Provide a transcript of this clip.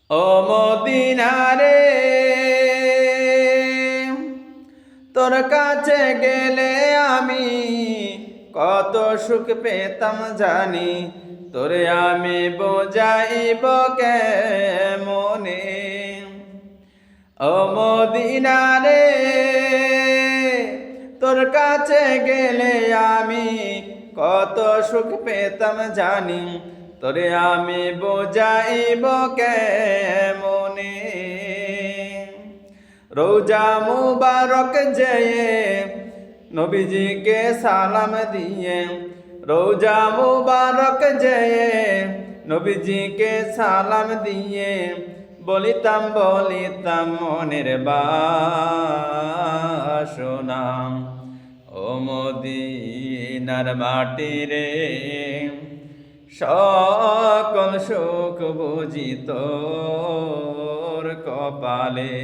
ও মদিনারে তোর কাছে গেলে আমি কত সুখ পেতাম জানি, তোরে আমি বোঝাইব কেমনে। ও মদিনারে তোর কাছে গেলে আমি কত সুখ পেতাম জানি, তোরে আমি বোঝাইব কেমনে। রোজা মুবারক যেয়ে নবীজিকে সালাম দিয়ে, রোজা মুবারক যেয়ে নবীজিকে সালাম দিয়ে বলিতাম মনের বাসনা। ও মদিনার মাটি রে সকল সুখ বুঝি তোর কপালে।